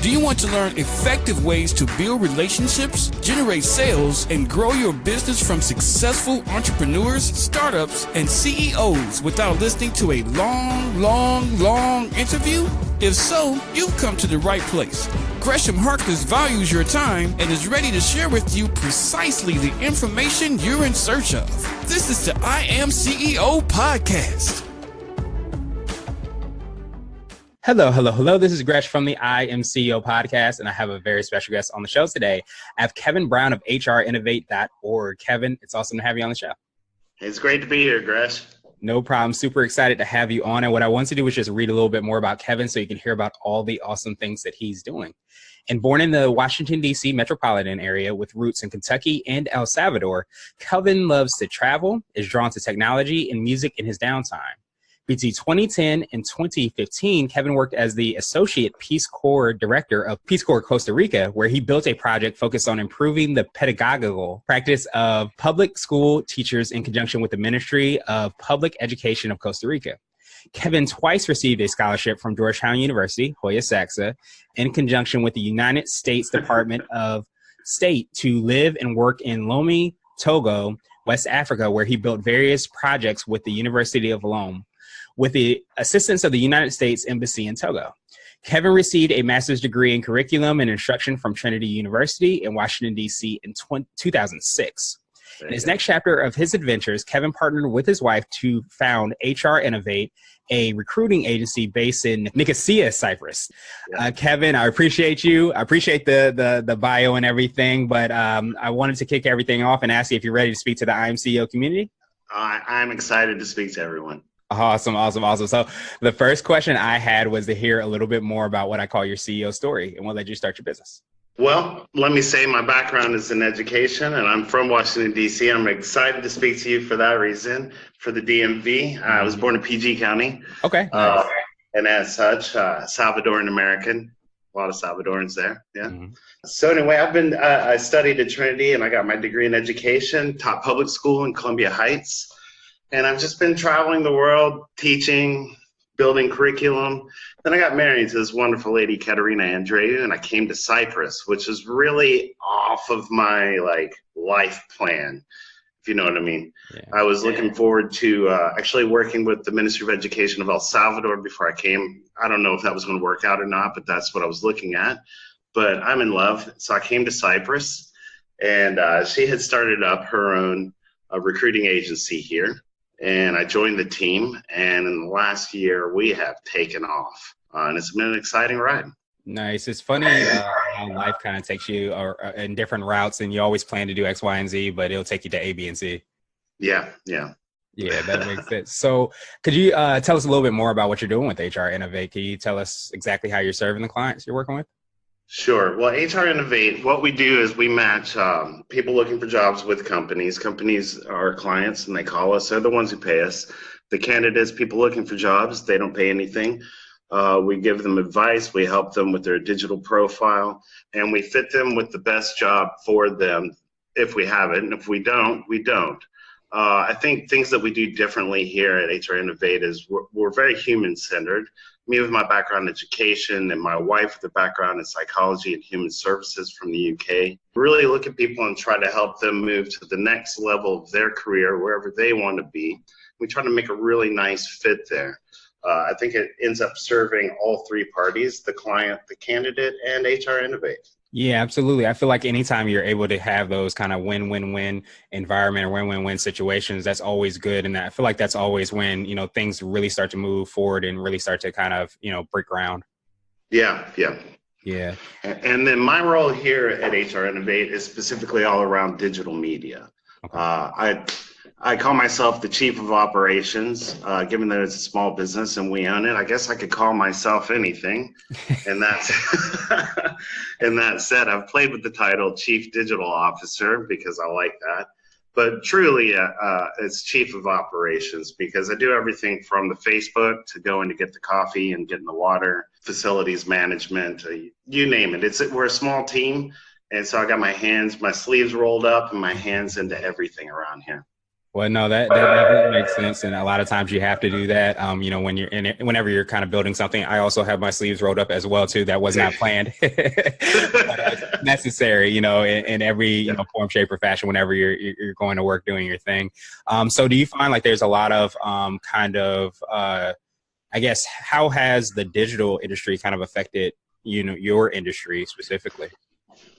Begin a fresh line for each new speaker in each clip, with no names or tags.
Do you want to learn effective ways to build relationships, generate sales, and grow your business from successful entrepreneurs, startups, and CEOs without listening to a long interview? If so, you've come to the right place. Gresham Harkless values your time and is ready to share with you precisely the information you're in search of. This is the I Am CEO podcast.
Hello. This is Gresh from the IAM274 podcast, and I have a very special guest on the show today. I have Kevin Brown of HRinnovate.org. Kevin, it's awesome to have you on the show.
It's great to be here, Gresh.
No problem. Super excited to have you on. And what I want to do is just read a little bit more about Kevin so you can hear about all the awesome things that he's doing. And born in the Washington DC Metropolitan area with roots in Kentucky and El Salvador, Kevin loves to travel, is drawn to technology and music in his downtime. Between 2010 and 2015, Kevin worked as the Associate Peace Corps Director of Peace Corps Costa Rica, where he built a project focused on improving the pedagogical practice of public school teachers in conjunction with the Ministry of Public Education of Costa Rica. Kevin twice received a scholarship from Georgetown University, Hoya Saxa, in conjunction with the United States Department of State to live and work in Lomé Togo, West Africa, where he built various projects with the University of Lomé, with the assistance of the United States Embassy in Togo. Kevin received a master's degree in curriculum and instruction from Trinity University in Washington, DC in 2006. In his next chapter of his adventures, Kevin partnered with his wife to found HR Innovate, a recruiting agency based in Nicosia, Cyprus. Kevin, I appreciate you. I appreciate the bio and everything, but I wanted to kick everything off and ask you if you're ready to speak to the IAM274 community.
I'm excited to speak to everyone.
Awesome. So the first question I had was to hear a little bit more about what I call your CEO story and what led you to start your business.
Well, let me say my background is in education, and I'm from Washington, D.C. I'm excited to speak to you for that reason, for the DMV. I was born in PG County.
Okay.
And as such, Salvadoran American. A lot of Salvadorans there. Yeah. Mm-hmm. So anyway, I studied at Trinity, and I got my degree in education, taught public school in Columbia Heights. And I've just been traveling the world, teaching, building curriculum. Then I got married to this wonderful lady, Katerina Andreou, and I came to Cyprus, which is really off of my life plan, if you know what I mean. Yeah. I was looking forward to actually working with the Ministry of Education of El Salvador before I came. I don't know if that was going to work out or not, but that's what I was looking at. But I'm in love. So I came to Cyprus, and she had started up her own recruiting agency here. And I joined the team, and in the last year, we have taken off. And it's been an exciting ride.
Nice. It's funny how life kind of takes you in different routes, and you always plan to do X, Y, and Z, but it'll take you to A, B, and C. Yeah, that makes sense. So could you tell us a little bit more about what you're doing with HR Innovate? Can you tell us exactly how you're serving the clients you're working with?
Sure. Well, HR Innovate, what we do is we match people looking for jobs with companies. Companies are clients, and they call us. They're the ones who pay us. The candidates, people looking for jobs, they don't pay anything. We give them advice. We help them with their digital profile, and we fit them with the best job for them if we have it. And if we don't, we don't. I think things that we do differently here at HR Innovate is we're very human-centered. Me with my background in education and my wife with a background in psychology and human services from the UK. Really look at people and try to help them move to the next level of their career, wherever they want to be. We try to make a really nice fit there. I think it ends up serving all three parties, the client, the candidate, and HR Innovate.
Yeah, absolutely. I feel like anytime you're able to have those kind of win-win-win environment or win-win-win situations, that's always good. And I feel like that's always when, things really start to move forward and really start to kind of, break ground.
Yeah.
Yeah.
And then my role here at HR Innovate is specifically all around digital media. Okay. I call myself the chief of operations, given that it's a small business and we own it. I guess I could call myself anything. And that's and that said, I've played with the title chief digital officer because I like that. But truly, it's chief of operations because I do everything from the Facebook to going to get the coffee and getting the water, facilities management, you name it. We're a small team. And so I got my sleeves rolled up and my hands into everything around here.
Well, no, that definitely makes sense. And a lot of times you have to do that. When you're in it, whenever you're kind of building something, I also have my sleeves rolled up as well, too. That was not planned. But it's necessary, in every, form, shape or fashion, whenever you're going to work doing your thing. So do you find like there's a lot of I guess, how has the digital industry kind of affected, your industry specifically?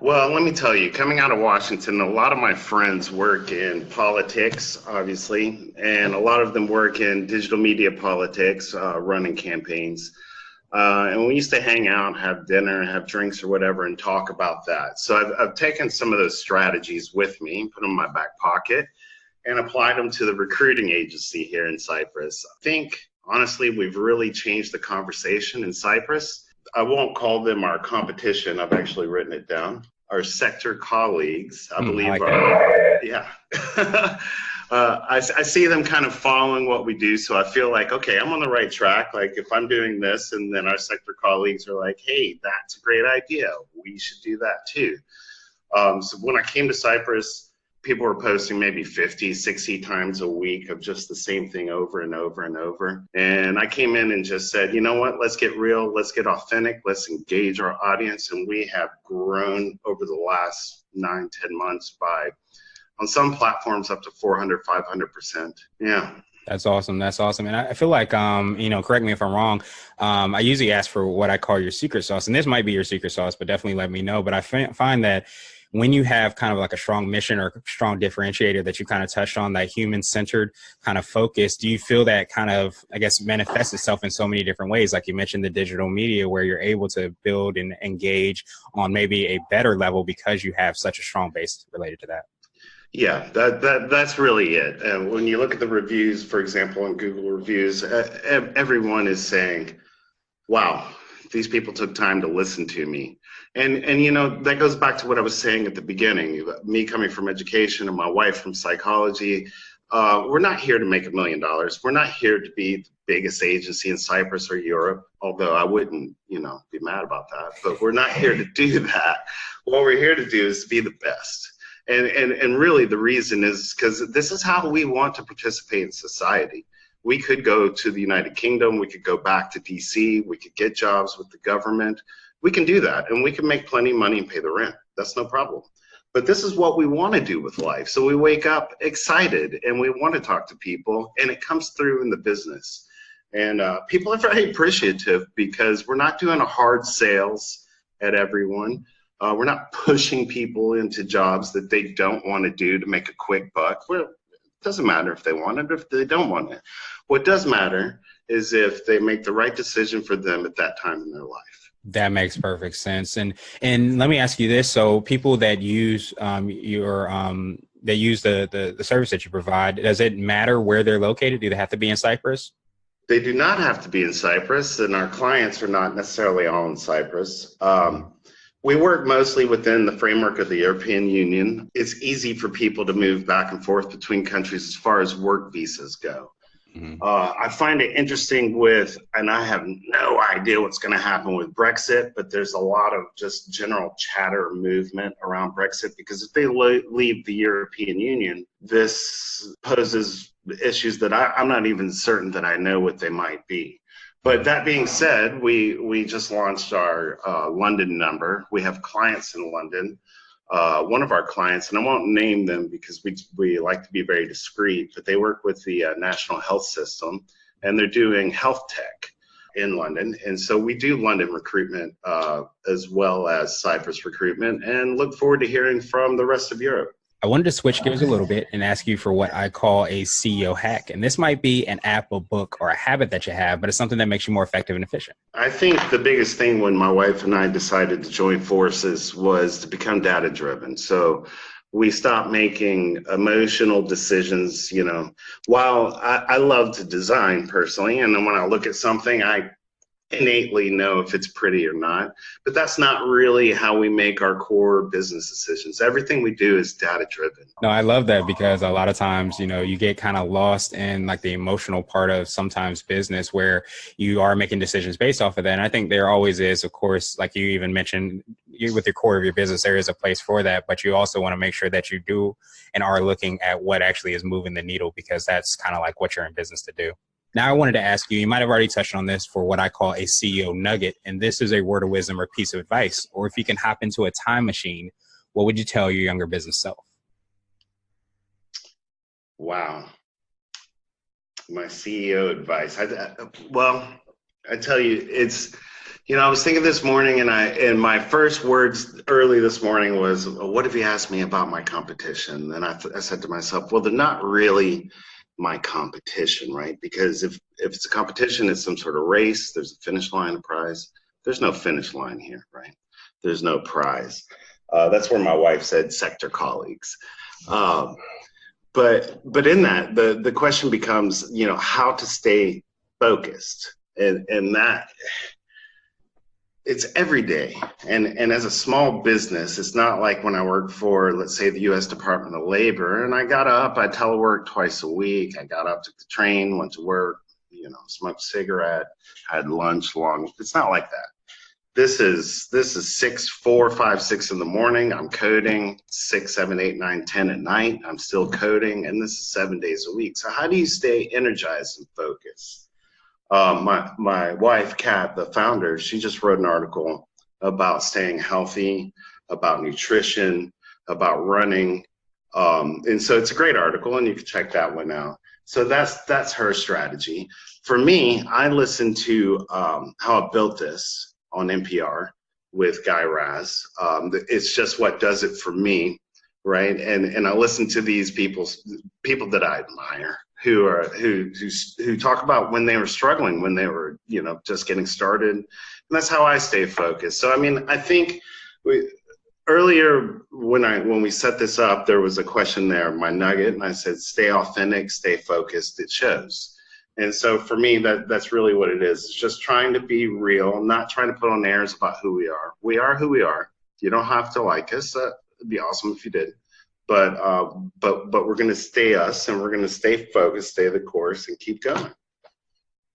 Well, let me tell you, coming out of Washington, a lot of my friends work in politics, obviously, and a lot of them work in digital media politics, running campaigns. And we used to hang out, have dinner, have drinks or whatever, and talk about that. So I've taken some of those strategies with me, put them in my back pocket, and applied them to the recruiting agency here in Cyprus. I think, honestly, we've really changed the conversation in Cyprus. I won't call them our competition. I've actually written it down. Our sector colleagues, I believe, I see them kind of following what we do. So I feel like, okay, I'm on the right track. Like if I'm doing this and then our sector colleagues are like, hey, that's a great idea. We should do that too. So when I came to Cyprus, people were posting maybe 50, 60 times a week of just the same thing over and over and over. And I came in and just said, you know what, let's get real, let's get authentic, let's engage our audience. And we have grown over the last 9-10 months by, on some platforms, up to 400, 500%. Yeah.
That's awesome. That's awesome. And I feel like, correct me if I'm wrong. I usually ask for what I call your secret sauce, and this might be your secret sauce, but definitely let me know. But I find that when you have kind of like a strong mission or strong differentiator that you kind of touched on, that human-centered kind of focus, do you feel that kind of, I guess, manifests itself in so many different ways? Like you mentioned the digital media, where you're able to build and engage on maybe a better level because you have such a strong base related to that.
Yeah, that's really it. And when you look at the reviews, for example, on Google reviews, everyone is saying, wow, these people took time to listen to me. And that goes back to what I was saying at the beginning, me coming from education and my wife from psychology. We're not here to make $1 million. We're not here to be the biggest agency in Cyprus or Europe, although I wouldn't, be mad about that. But we're not here to do that. What we're here to do is to be the best. And really the reason is because this is how we want to participate in society. We could go to the United Kingdom, we could go back to DC, we could get jobs with the government. We can do that, and we can make plenty of money and pay the rent. That's no problem. But this is what we want to do with life. So we wake up excited, and we want to talk to people, and it comes through in the business. And people are very appreciative because we're not doing a hard sales at everyone. We're not pushing people into jobs that they don't want to do to make a quick buck. It doesn't matter if they want it or if they don't want it. What does matter is if they make the right decision for them at that time in their life.
That makes perfect sense. And let me ask you this. So people that use the service that you provide, does it matter where they're located? Do they have to be in Cyprus?
They do not have to be in Cyprus, and our clients are not necessarily all in Cyprus. We work mostly within the framework of the European Union. It's easy for people to move back and forth between countries as far as work visas go. Mm-hmm. I find it interesting and I have no idea what's going to happen with Brexit, but there's a lot of just general chatter movement around Brexit because if they leave the European Union, this poses issues that I'm not even certain that I know what they might be. But that being said, we just launched our London number. We have clients in London. One of our clients, and I won't name them because we like to be very discreet, but they work with the National Health System, and they're doing health tech in London. And so we do London recruitment as well as Cyprus recruitment, and look forward to hearing from the rest of Europe.
I wanted to switch gears a little bit and ask you for what I call a CEO hack. And this might be an app, a book, or a habit that you have, but it's something that makes you more effective and efficient.
I think the biggest thing when my wife and I decided to join forces was to become data-driven. So we stopped making emotional decisions. While I love to design personally, and then when I look at something, I innately know if it's pretty or not, but that's not really how we make our core business decisions. Everything we do is data driven.
No, I love that because a lot of times, you get kind of lost in like the emotional part of sometimes business where you are making decisions based off of that. And I think there always is, of course, like you even mentioned, with your core of your business, there is a place for that, but you also want to make sure that you do and are looking at what actually is moving the needle, because that's kind of like what you're in business to do. Now, I wanted to ask you might have already touched on this, for what I call a CEO nugget, and this is a word of wisdom or piece of advice, or if you can hop into a time machine, what would you tell your younger business self?
Wow. My CEO advice. I tell you, it's, I was thinking this morning, and my first words early this morning was, what if you asked me about my competition? And I said to myself, well, they're not really my competition, right? Because if it's a competition, it's some sort of race. There's a finish line, a prize. There's no finish line here, right? There's no prize. That's where my wife said sector colleagues. But in that, the question becomes, how to stay focused, and that it's every day. And as a small business, it's not like when I worked for, let's say, the U.S. Department of Labor, and I got up, I teleworked twice a week. I got up, took the train, went to work, smoked a cigarette, had lunch long. It's not like that. This is 4, 5, 6 in the morning. I'm coding 6, 7, 8, 9, 10 at night. I'm still coding, and this is 7 days a week. So how do you stay energized and focused? My wife, Kat, the founder, she just wrote an article about staying healthy, about nutrition, about running. And so it's a great article, and you can check that one out. So that's her strategy. For me, I listened to How I Built This on NPR with Guy Raz. It's just what does it for me, right? And I listen to these people that I admire, who talk about when they were struggling, when they were, just getting started. And that's how I stay focused. So, I think earlier when we set this up, there was a question there, my nugget, and I said, stay authentic, stay focused, it shows. And so for me, that's really what it is. It's just trying to be real, not trying to put on airs about who we are. We are who we are. You don't have to like us. It'd be awesome if you did. But we're going to stay us, and we're going to stay focused, stay the course, and keep going.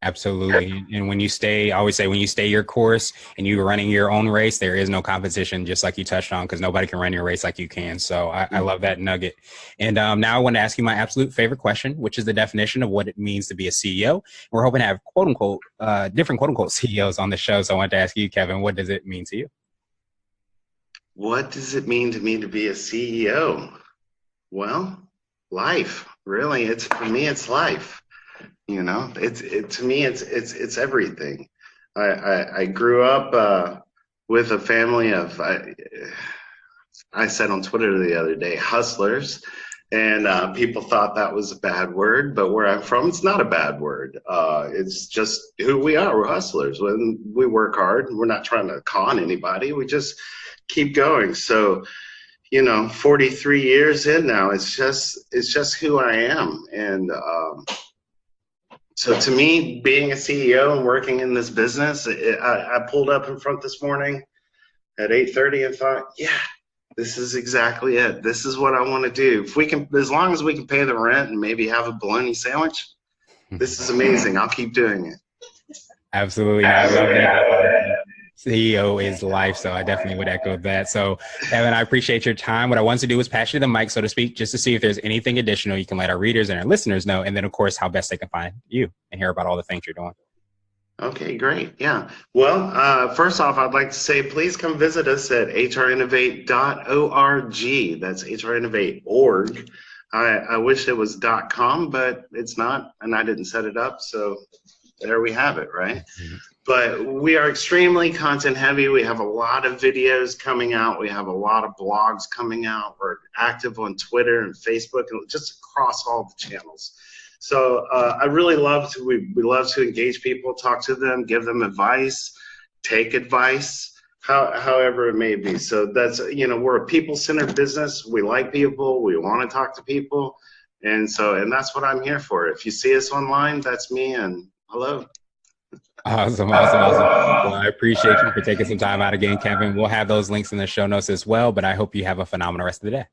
Absolutely. And I always say, when you stay your course and you're running your own race, there is no competition, just like you touched on, because nobody can run your race like you can. So I love that nugget. And now I want to ask you my absolute favorite question, which is the definition of what it means to be a CEO. We're hoping to have quote unquote different quote unquote CEOs on the show. So I wanted to ask you, Kevin, what does it mean to you?
What does it mean to me to be a CEO? Well, life, really. For me, it's life. To me, it's everything. I grew up with a family of, I said on Twitter the other day, hustlers, and people thought that was a bad word, but where I'm from, it's not a bad word. It's just who we are. We're hustlers. When we work hard, we're not trying to con anybody. We just keep going. So, 43 years in now, it's just who I am. And so to me, being a CEO and working in this business, I pulled up in front this morning at 8:30 and thought, yeah, this is exactly it. This is what I want to do. If we can, as long as we can pay the rent and maybe have a bologna sandwich, this is amazing. I'll keep doing it.
Absolutely. I love that. CEO is life. So I definitely would echo that. So Evan, I appreciate your time. What I want to do is pass you the mic, so to speak, just to see if there's anything additional you can let our readers and our listeners know. And then of course, how best they can find you and hear about all the things you're doing.
Okay, great. Yeah. Well, first off, I'd like to say, please come visit us at hrinnovate.org. That's hrinnovate.org. I wish it was .com, but it's not, and I didn't set it up. So there we have it, right? Mm-hmm. But we are extremely content heavy. We have a lot of videos coming out. We have a lot of blogs coming out. We're active on Twitter and Facebook and just across all the channels. So I really love to, we love to engage people, talk to them, give them advice, take advice, however it may be. So that's, we're a people-centered business. We like people. We want to talk to people. And that's what I'm here for. If you see us online, that's me, and hello.
Awesome. Well, I appreciate you for taking some time out again, Kevin. We'll have those links in the show notes as well, but I hope you have a phenomenal rest of the day.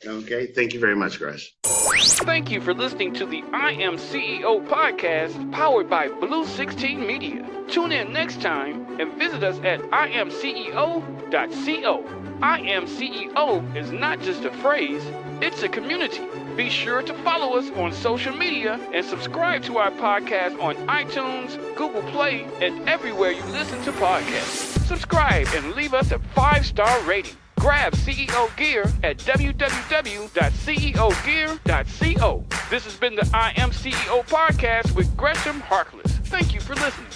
Okay. Thank you very much, Gresh.
Thank you for listening to the I Am CEO podcast, powered by Blue 16 Media. Tune in next time and visit us at IAM274.co. IAM274 is not just a phrase, it's a community. Be sure to follow us on social media and subscribe to our podcast on iTunes, Google Play, and everywhere you listen to podcasts. Subscribe and leave us a 5-star rating. Grab CEO Gear at www.ceogear.co. This has been the I Am CEO podcast with Gresham Harkless. Thank you for listening.